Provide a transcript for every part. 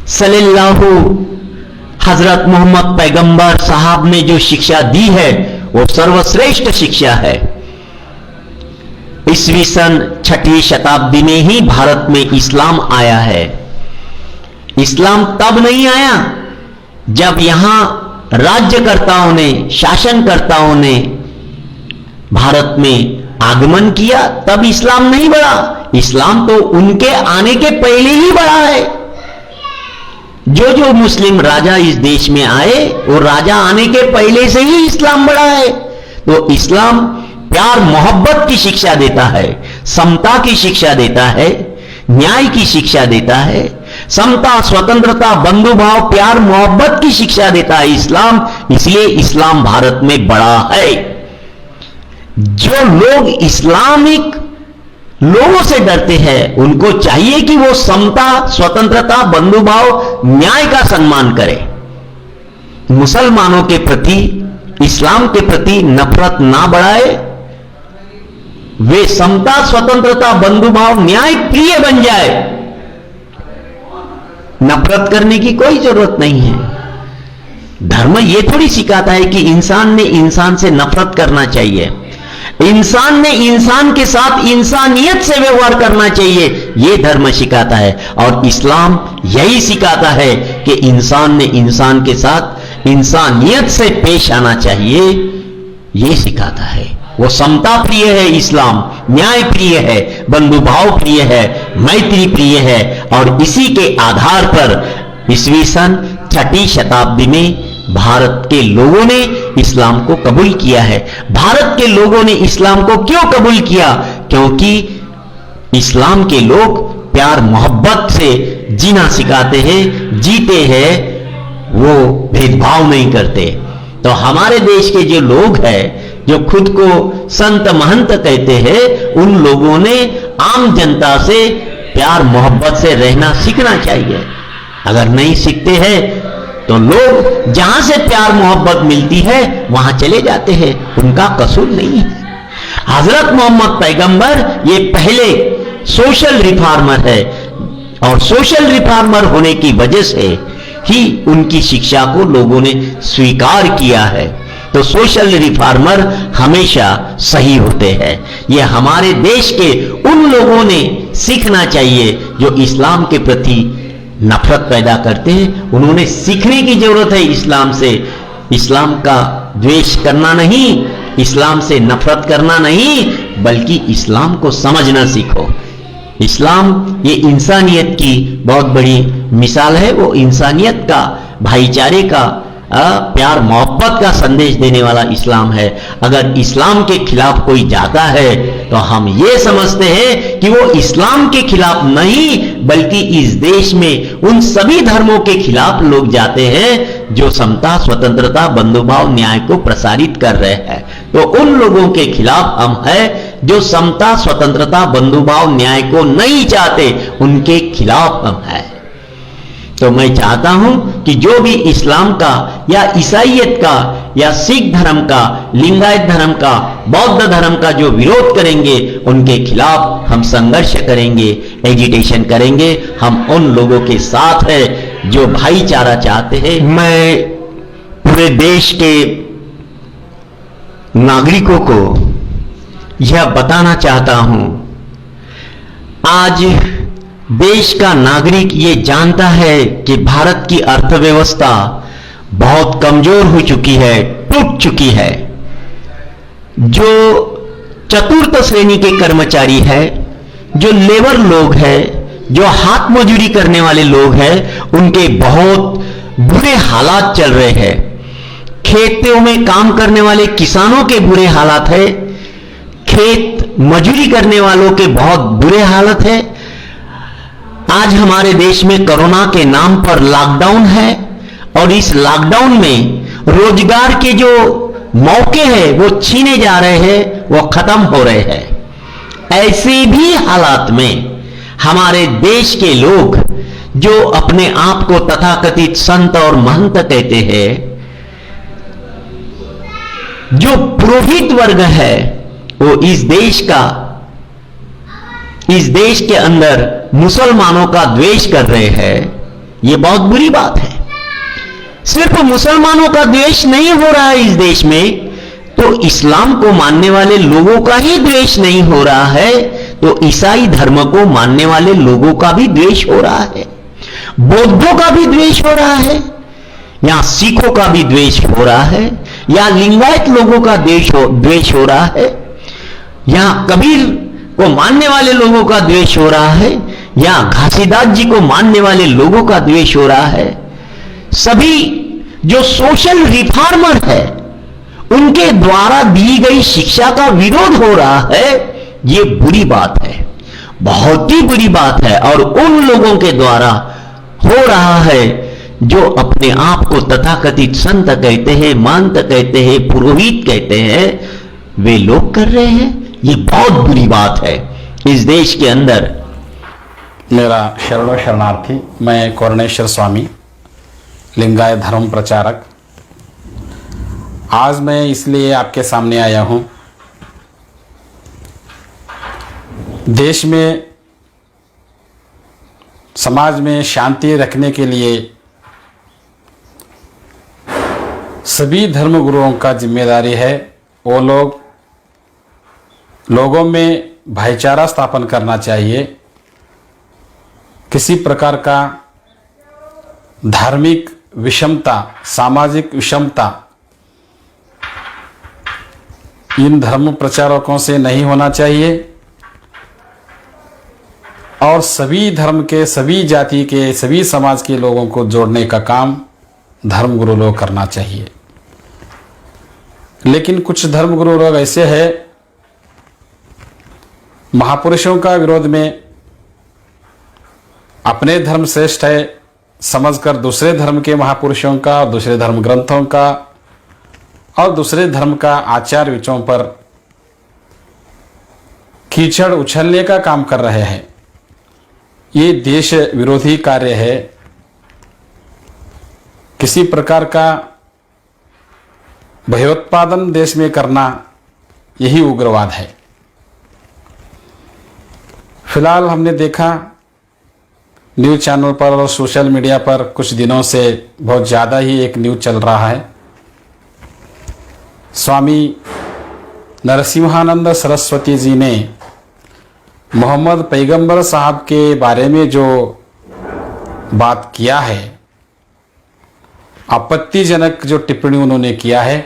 सल्लल्लाहु हजरत मोहम्मद पैगंबर साहब ने जो शिक्षा दी है वो सर्वश्रेष्ठ शिक्षा है। ईस्वी सन 6वीं शताब्दी में ही भारत में इस्लाम आया है। इस्लाम तब नहीं आया जब यहां राज्यकर्ताओं ने, शासनकर्ताओं ने भारत में आगमन किया, तब इस्लाम नहीं बढ़ा। इस्लाम तो उनके आने के पहले ही बढ़ा है। जो मुस्लिम राजा इस देश में आए, वो राजा आने के पहले से ही इस्लाम बढ़ा है। तो इस्लाम प्यार मोहब्बत की शिक्षा देता है, समता की शिक्षा देता है, न्याय की शिक्षा देता है, समता, स्वतंत्रता, बंधुभाव, प्यार मोहब्बत की शिक्षा देता है इस्लाम। इसलिए इस्लाम भारत में बड़ा है। जो लोग इस्लामिक लोगों से डरते हैं, उनको चाहिए कि वो समता, स्वतंत्रता, बंधुभाव, न्याय का सम्मान करें। मुसलमानों के प्रति, इस्लाम के प्रति नफरत ना बढ़ाए। वे समता, स्वतंत्रता, बंधुभाव, न्याय प्रिय बन जाए। नफरत करने की कोई जरूरत नहीं है। धर्म ये थोड़ी सिखाता है कि इंसान ने इंसान से नफरत करना चाहिए। इंसान ने इंसान के साथ इंसानियत से व्यवहार करना चाहिए, यह धर्म सिखाता है। और इस्लाम यही सिखाता है कि इंसान ने इंसान के साथ इंसानियत से पेश आना चाहिए, यह सिखाता है। वो समता प्रिय है इस्लाम, न्याय प्रिय है, बंधुभाव प्रिय है, मैत्री प्रिय है। और इसी के आधार पर ईस्वी सन 6वीं शताब्दी में भारत के लोगों ने इस्लाम को कबूल किया है। भारत के लोगों ने इस्लाम को क्यों कबूल किया? क्योंकि इस्लाम के लोग प्यार मोहब्बत से जीना सिखाते हैं, जीते हैं, वो भेदभाव नहीं करते। तो हमारे देश के जो लोग हैं, जो खुद को संत महंत कहते हैं, उन लोगों ने आम जनता से प्यार मोहब्बत से रहना सीखना चाहिए। अगर नहीं सीखते हैं तो लोग जहां से प्यार मोहब्बत मिलती है वहां चले जाते हैं, उनका कसूर नहीं है। हजरत मोहम्मद पैगंबर ये पहले सोशल रिफॉर्मर है, और सोशल रिफॉर्मर होने की वजह से ही उनकी शिक्षा को लोगों ने स्वीकार किया है। तो सोशल रिफॉर्मर हमेशा सही होते हैं। ये हमारे देश के उन लोगों ने सीखना चाहिए जो इस्लाम के प्रति नफरत पैदा करते हैं। उन्होंने सीखने की जरूरत है इस्लाम से। इस्लाम का द्वेष करना नहीं, इस्लाम से नफरत करना नहीं, बल्कि इस्लाम को समझना सीखो। इस्लाम ये इंसानियत की बहुत बड़ी मिसाल है। वो इंसानियत का, भाईचारे का, प्यार मोहब्बत का संदेश देने वाला इस्लाम है। अगर इस्लाम के खिलाफ कोई जाता है तो हम ये समझते हैं कि वो इस्लाम के खिलाफ नहीं, बल्कि इस देश में उन सभी धर्मों के खिलाफ लोग जाते हैं जो समता, स्वतंत्रता, बंधुभाव, न्याय को प्रसारित कर रहे हैं। तो उन लोगों के खिलाफ हम हैं जो समता, स्वतंत्रता, बंधुभाव, न्याय को नहीं चाहते, उनके खिलाफ हम हैं। तो मैं चाहता हूं कि जो भी इस्लाम का या ईसाईयत का या सिख धर्म का, लिंगायत धर्म का, बौद्ध धर्म का जो विरोध करेंगे, उनके खिलाफ हम संघर्ष करेंगे, एजिटेशन करेंगे। हम उन लोगों के साथ हैं जो भाईचारा चाहते हैं। मैं पूरे देश के नागरिकों को यह बताना चाहता हूं, आज देश का नागरिक ये जानता है कि भारत की अर्थव्यवस्था बहुत कमजोर हो चुकी है, टूट चुकी है। जो चतुर्थ श्रेणी के कर्मचारी है, जो लेबर लोग हैं, जो हाथ मजदूरी करने वाले लोग हैं, उनके बहुत बुरे हालात चल रहे हैं। खेतों में काम करने वाले किसानों के बुरे हालात है, खेत मजदूरी करने वालों के बहुत बुरे हालत है। आज हमारे देश में कोरोना के नाम पर लॉकडाउन है, और इस लॉकडाउन में रोजगार के जो मौके हैं वो छीने जा रहे हैं, वो खत्म हो रहे हैं। ऐसे भी हालात में हमारे देश के लोग जो अपने आप को तथाकथित संत और महंत कहते हैं, जो पुरोहित वर्ग है, वो इस देश के अंदर मुसलमानों का द्वेष कर रहे हैं। ये बहुत बुरी बात है। सिर्फ मुसलमानों का द्वेष नहीं हो रहा है इस देश में, तो इस्लाम को मानने वाले लोगों का ही द्वेष नहीं हो रहा है, तो ईसाई धर्म को मानने वाले लोगों का भी द्वेष हो रहा है, बौद्धों का भी द्वेष हो रहा है, या सिखों का भी द्वेष हो रहा है, या लिंगायत लोगों का द्वेष हो रहा है, या कबीर को मानने वाले लोगों का द्वेष हो रहा है, या घासीदास जी को मानने वाले लोगों का द्वेष हो रहा है। सभी जो सोशल रिफॉर्मर है उनके द्वारा दी गई शिक्षा का विरोध हो रहा है। यह बुरी बात है, बहुत ही बुरी बात है। और उन लोगों के द्वारा हो रहा है जो अपने आप को तथाकथित संत कहते हैं, महंत कहते हैं, पुरोहित कहते हैं, वे लोग कर रहे हैं। यह बहुत बुरी बात है इस देश के अंदर। मेरा शरणों शरणार्थी, मैं कौरणेश्वर स्वामी, लिंगायत धर्म प्रचारक। आज मैं इसलिए आपके सामने आया हूं, देश में समाज में शांति रखने के लिए सभी धर्म गुरुओं का जिम्मेदारी है। वो लोगों में भाईचारा स्थापन करना चाहिए। किसी प्रकार का धार्मिक विषमता, सामाजिक विषमता इन धर्म प्रचारकों से नहीं होना चाहिए, और सभी धर्म के, सभी जाति के, सभी समाज के लोगों को जोड़ने का काम धर्मगुरु लोग करना चाहिए। लेकिन कुछ धर्मगुरु लोग ऐसे हैं, महापुरुषों का विरोध में अपने धर्म श्रेष्ठ है समझकर दूसरे धर्म के महापुरुषों का, दूसरे धर्म ग्रंथों का और दूसरे धर्म का आचार विचारों पर कीचड़ उछलने का काम कर रहे हैं। ये देश विरोधी कार्य है। किसी प्रकार का भयोत्पादन देश में करना यही उग्रवाद है। फिलहाल हमने देखा न्यूज़ चैनल पर और सोशल मीडिया पर कुछ दिनों से बहुत ज़्यादा ही एक न्यूज़ चल रहा है। स्वामी नरसिम्हानंद सरस्वती जी ने मोहम्मद पैगंबर साहब के बारे में जो बात किया है, आपत्तिजनक जो टिप्पणी उन्होंने किया है,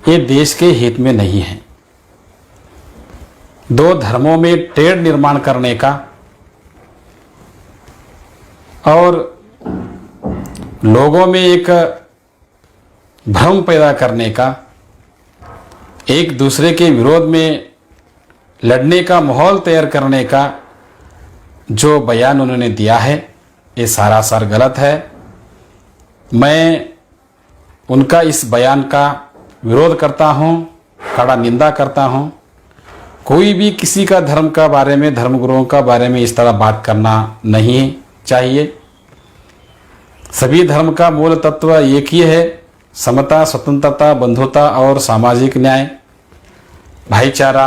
ये देश के हित में नहीं है। दो धर्मों में टेढ़ निर्माण करने का और लोगों में एक भ्रम पैदा करने का, एक दूसरे के विरोध में लड़ने का माहौल तैयार करने का जो बयान उन्होंने दिया है, ये सरासर गलत है। मैं उनका इस बयान का विरोध करता हूँ, कड़ा निंदा करता हूँ। कोई भी किसी का धर्म का बारे में, धर्मगुरुओं का बारे में इस तरह बात करना नहीं चाहिए। सभी धर्म का मूल तत्व एक ही है, समता, स्वतंत्रता, बंधुता और सामाजिक न्याय, भाईचारा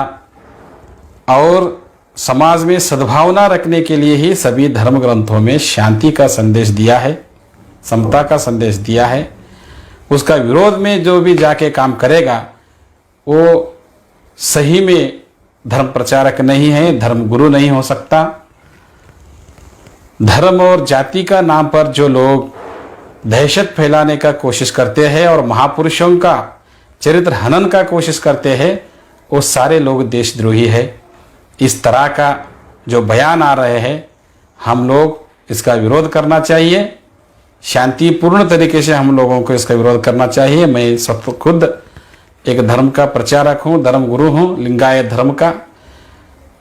और समाज में सद्भावना रखने के लिए ही सभी धर्म ग्रंथों में शांति का संदेश दिया है, समता का संदेश दिया है। उसका विरोध में जो भी जाके काम करेगा वो सही में धर्म प्रचारक नहीं है, धर्म गुरु नहीं हो सकता। धर्म और जाति का नाम पर जो लोग दहशत फैलाने का कोशिश करते हैं और महापुरुषों का चरित्र हनन का कोशिश करते हैं, वो सारे लोग देशद्रोही है। इस तरह का जो बयान आ रहे हैं, हम लोग इसका विरोध करना चाहिए। शांतिपूर्ण तरीके से हम लोगों को इसका विरोध करना चाहिए। मैं सब खुद एक धर्म का प्रचारक हूँ, धर्म गुरु हूँ, लिंगायत धर्म का।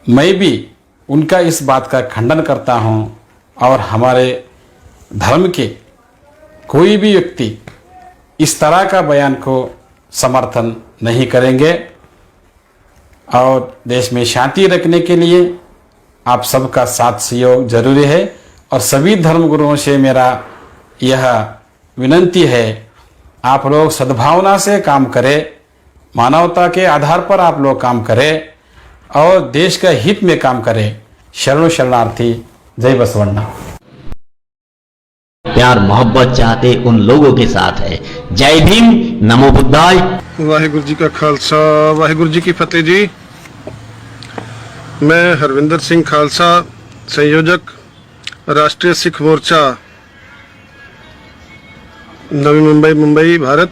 मैं भी उनका इस बात का खंडन करता हूँ और हमारे धर्म के कोई भी व्यक्ति इस तरह का बयान को समर्थन नहीं करेंगे। और देश में शांति रखने के लिए आप सबका साथ सहयोग जरूरी है। और सभी धर्म गुरुओं से मेरा यह विनंती है, आप लोग सद्भावना से काम करें, मानवता के आधार पर आप लोग काम करें और देश का हित में काम करें। शरणों शरणार्थी, जय बसवण्णा। प्यार मोहब्बत चाहते उन लोगों के साथ है। जय भीम, नमो बुद्धाय। वाहिगुरु जी का खालसा, वाहिगुरु जी की फतेह जी। मैं हरविंदर सिंह खालसा, संयोजक राष्ट्रीय सिख मोर्चा, नवी मुंबई, मुंबई, भारत।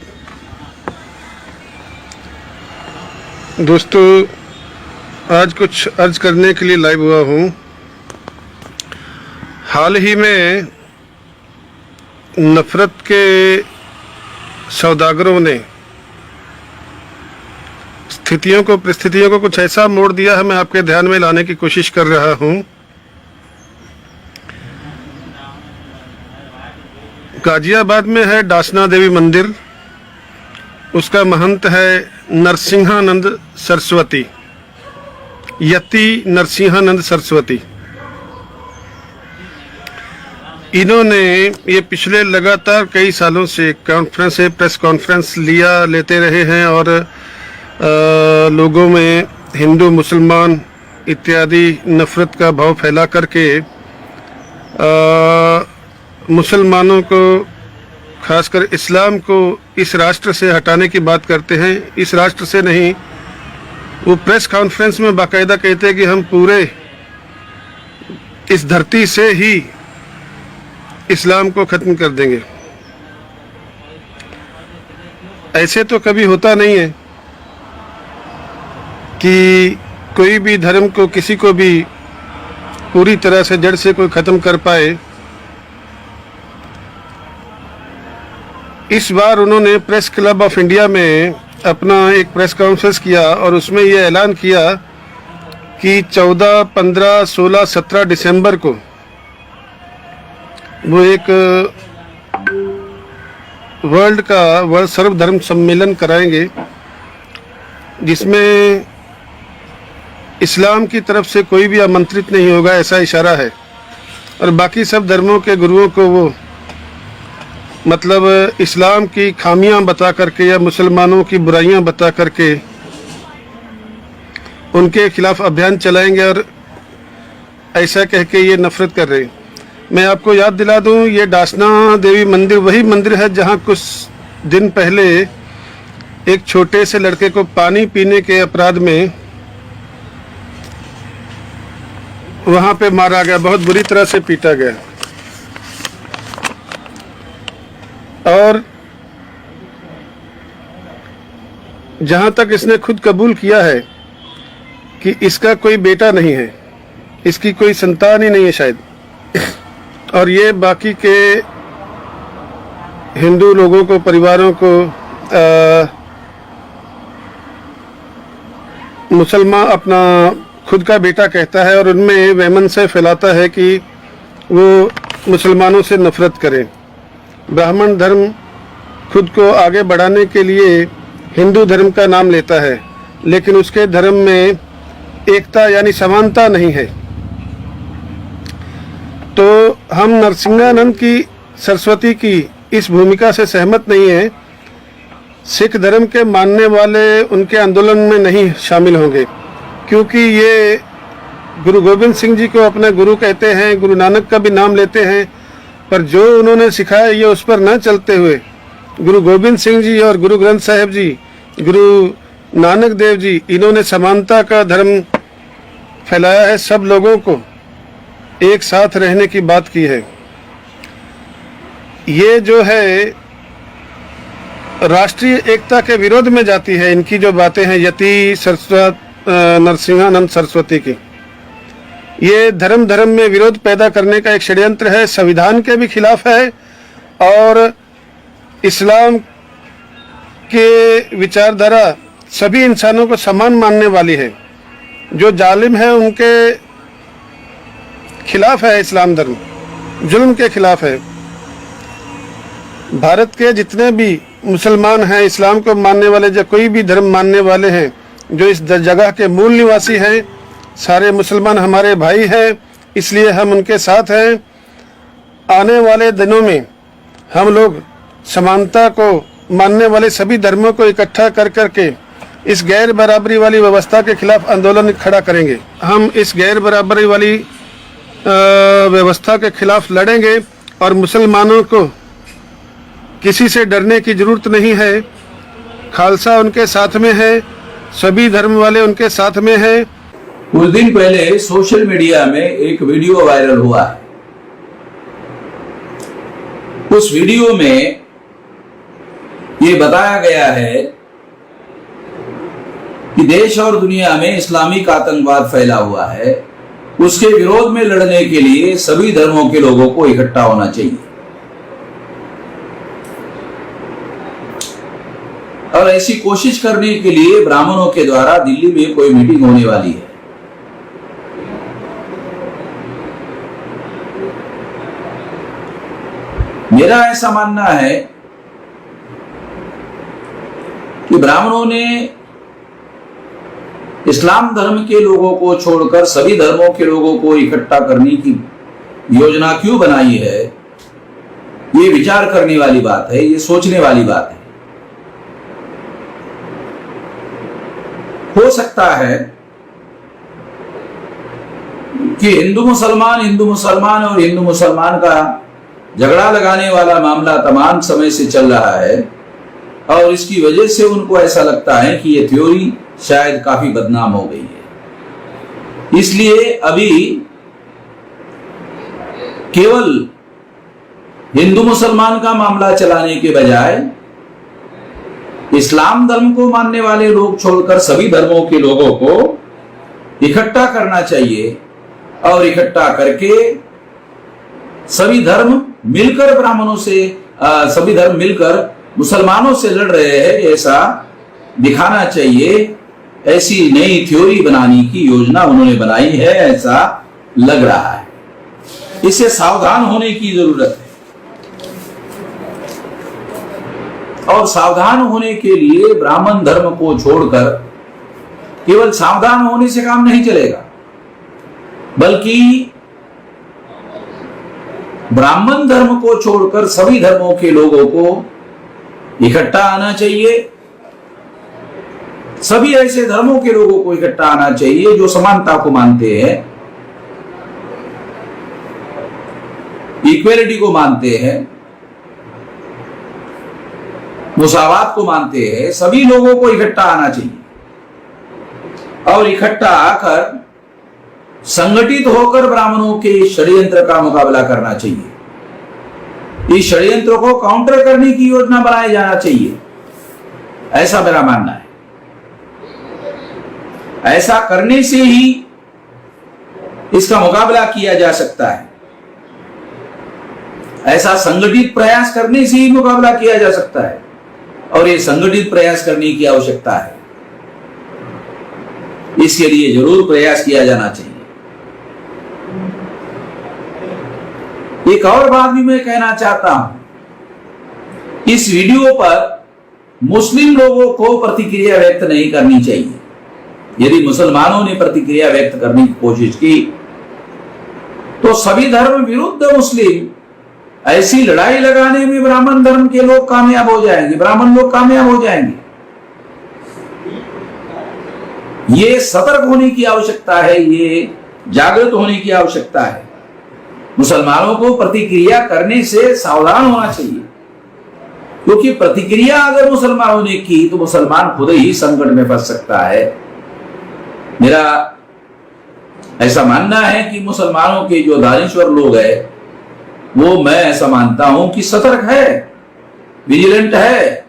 दोस्तों, आज कुछ अर्ज करने के लिए लाइव हुआ हूँ। हाल ही में नफरत के सौदागरों ने परिस्थितियों को कुछ ऐसा मोड़ दिया है, मैं आपके ध्यान में लाने की कोशिश कर रहा हूँ। गाजियाबाद में है डासना देवी मंदिर, उसका महंत है नरसिंहानंद सरस्वती, यति नरसिंहानंद सरस्वती। इन्होंने ये पिछले लगातार कई सालों से प्रेस कॉन्फ्रेंस लेते रहे हैं और लोगों में हिंदू मुसलमान इत्यादि नफरत का भाव फैला करके मुसलमानों को, खासकर इस्लाम को इस राष्ट्र से हटाने की बात करते हैं। इस राष्ट्र से नहीं, वो प्रेस कॉन्फ्रेंस में बाकायदा कहते हैं कि हम पूरे इस धरती से ही इस्लाम को ख़त्म कर देंगे। ऐसे तो कभी होता नहीं है कि कोई भी धर्म को, किसी को भी पूरी तरह से जड़ से कोई ख़त्म कर पाए। इस बार उन्होंने प्रेस क्लब ऑफ इंडिया में अपना एक प्रेस कॉन्फ्रेंस किया और उसमें ये ऐलान किया कि 14, 15, 16, 17 दिसंबर को वो एक वर्ल्ड सर्वधर्म सम्मेलन कराएंगे, जिसमें इस्लाम की तरफ से कोई भी आमंत्रित नहीं होगा, ऐसा इशारा है। और बाकी सब धर्मों के गुरुओं को वो मतलब इस्लाम की खामियां बता करके या मुसलमानों की बुराइयां बता करके उनके खिलाफ अभियान चलाएंगे और ऐसा कह के ये नफरत कर रहे हैं। मैं आपको याद दिला दूं, ये डासना देवी मंदिर वही मंदिर है जहां कुछ दिन पहले एक छोटे से लड़के को पानी पीने के अपराध में वहां पे मारा गया, बहुत बुरी तरह से पीटा गया। और जहां तक इसने खुद कबूल किया है कि इसका कोई बेटा नहीं है, इसकी कोई संतान ही नहीं है शायद, और ये बाकी के हिंदू लोगों को, परिवारों को मुसलमान अपना खुद का बेटा कहता है और उनमें वहमन से फैलाता है कि वो मुसलमानों से नफरत करें। ब्राह्मण धर्म खुद को आगे बढ़ाने के लिए हिंदू धर्म का नाम लेता है, लेकिन उसके धर्म में एकता यानी समानता नहीं है। तो हम नरसिंहानंद की सरस्वती की इस भूमिका से सहमत नहीं है। सिख धर्म के मानने वाले उनके आंदोलन में नहीं शामिल होंगे, क्योंकि ये गुरु गोविंद सिंह जी को अपने गुरु कहते हैं, गुरु नानक का भी नाम लेते हैं, पर जो उन्होंने सिखाया ये उस पर न चलते हुए गुरु गोविंद सिंह जी और गुरु ग्रंथ साहिब जी, गुरु नानक देव जी, इन्होंने समानता का धर्म फैलाया है, सब लोगों को एक साथ रहने की बात की है। ये जो है राष्ट्रीय एकता के विरोध में जाती है इनकी जो बातें हैं यति नरसिंहानंद सरस्वती की। ये धर्म में विरोध पैदा करने का एक षड्यंत्र है, संविधान के भी खिलाफ है और इस्लाम के विचारधारा सभी इंसानों को समान मानने वाली है। जो जालिम है उनके खिलाफ है, इस्लाम धर्म जुल्म के खिलाफ है। भारत के जितने भी मुसलमान हैं, इस्लाम को मानने वाले, जो कोई भी धर्म मानने वाले हैं, जो इस जगह के मूल निवासी हैं, सारे मुसलमान हमारे भाई हैं, इसलिए हम उनके साथ हैं। आने वाले दिनों में हम लोग समानता को मानने वाले सभी धर्मों को इकट्ठा कर करके इस गैर बराबरी वाली व्यवस्था के खिलाफ आंदोलन खड़ा करेंगे। हम इस गैर बराबरी वाली व्यवस्था के खिलाफ लड़ेंगे और मुसलमानों को किसी से डरने की जरूरत नहीं है। खालसा उनके साथ में है, सभी धर्म वाले उनके साथ में हैं। कुछ दिन पहले सोशल मीडिया में एक वीडियो वायरल हुआ है। उस वीडियो में ये बताया गया है कि देश और दुनिया में इस्लामिक आतंकवाद फैला हुआ है, उसके विरोध में लड़ने के लिए सभी धर्मों के लोगों को इकट्ठा होना चाहिए। और ऐसी कोशिश करने के लिए ब्राह्मणों के द्वारा दिल्ली में कोई मीटिंग होने वाली है। मेरा ऐसा मानना है कि ब्राह्मणों ने इस्लाम धर्म के लोगों को छोड़कर सभी धर्मों के लोगों को इकट्ठा करने की योजना क्यों बनाई है, ये विचार करने वाली बात है, ये सोचने वाली बात है। हो सकता है कि हिंदू मुसलमान और हिंदू मुसलमान का झगड़ा लगाने वाला मामला तमाम समय से चल रहा है और इसकी वजह से उनको ऐसा लगता है कि ये थ्योरी शायद काफी बदनाम हो गई है। इसलिए अभी केवल हिंदू मुसलमान का मामला चलाने के बजाय इस्लाम धर्म को मानने वाले लोग छोड़कर सभी धर्मों के लोगों को इकट्ठा करना चाहिए और इकट्ठा करके सभी धर्म मिलकर ब्राह्मणों से सभी धर्म मिलकर मुसलमानों से लड़ रहे हैं ऐसा दिखाना चाहिए। ऐसी नई थ्योरी बनाने की योजना उन्होंने बनाई है, ऐसा लग रहा है। इससे सावधान होने की जरूरत है और सावधान होने के लिए ब्राह्मण धर्म को छोड़कर केवल सावधान होने से काम नहीं चलेगा, बल्कि ब्राह्मण धर्म को छोड़कर सभी धर्मों के लोगों को इकट्ठा आना चाहिए। सभी ऐसे धर्मों के लोगों को इकट्ठा आना चाहिए जो समानता को मानते हैं, इक्वेलिटी को मानते हैं, मुसावात को मानते हैं। सभी लोगों को इकट्ठा आना चाहिए और इकट्ठा आकर संगठित होकर ब्राह्मणों के षड्यंत्र का मुकाबला करना चाहिए। इस षड्यंत्र को काउंटर करने की योजना बनाई जाना चाहिए, ऐसा मेरा मानना है। ऐसा करने से ही इसका मुकाबला किया जा सकता है, ऐसा संगठित प्रयास करने से ही मुकाबला किया जा सकता है और ये संगठित प्रयास करने की आवश्यकता है। इसके लिए जरूर प्रयास किया जाना चाहिए। एक और बात भी मैं कहना चाहता हूं, इस वीडियो पर मुस्लिम लोगों को प्रतिक्रिया व्यक्त नहीं करनी चाहिए। यदि मुसलमानों ने प्रतिक्रिया व्यक्त करने की कोशिश की तो सभी धर्म विरुद्ध मुस्लिम ऐसी लड़ाई लगाने में ब्राह्मण धर्म के लोग कामयाब हो जाएंगे, ब्राह्मण लोग कामयाब हो जाएंगे। ये सतर्क होने की आवश्यकता है, ये जागृत होने की आवश्यकता है। मुसलमानों को प्रतिक्रिया करने से सावधान होना चाहिए, क्योंकि प्रतिक्रिया अगर मुसलमानों ने की तो मुसलमान खुद ही संकट में फंस सकता है। मेरा ऐसा मानना है कि मुसलमानों के जो दानिश्वर लोग हैं वो, मैं ऐसा मानता हूं कि सतर्क है, विजिलेंट है।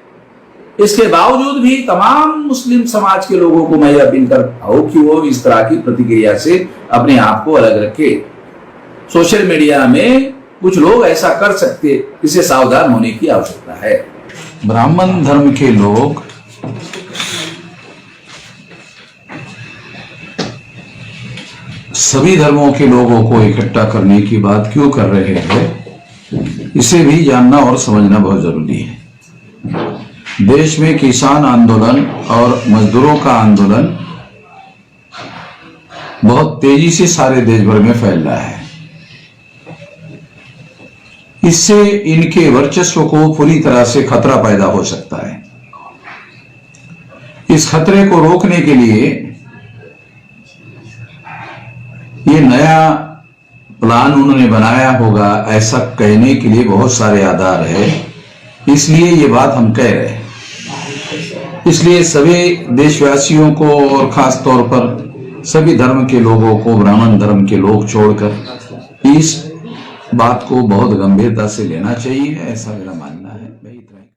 इसके बावजूद भी तमाम मुस्लिम समाज के लोगों को मैं अपील करता हूं कि वो इस तरह की प्रतिक्रिया से अपने आप को अलग रखे। सोशल मीडिया में कुछ लोग ऐसा कर सकते, इससे सावधान होने की आवश्यकता है। ब्राह्मण धर्म के लोग सभी धर्मों के लोगों को इकट्ठा करने की बात क्यों कर रहे हैं, इसे भी जानना और समझना बहुत जरूरी है। देश में किसान आंदोलन और मजदूरों का आंदोलन बहुत तेजी से सारे देश भर में फैल रहा है। इससे इनके वर्चस्व को पूरी तरह से खतरा पैदा हो सकता है। इस खतरे को रोकने के लिए ये नया प्लान उन्होंने बनाया होगा, ऐसा कहने के लिए बहुत सारे आधार है, इसलिए ये बात हम कह रहे हैं। इसलिए सभी देशवासियों को और खास तौर पर सभी धर्म के लोगों को, ब्राह्मण धर्म के लोग छोड़कर, इस बात को बहुत गंभीरता से लेना चाहिए, ऐसा मेरा मानना है।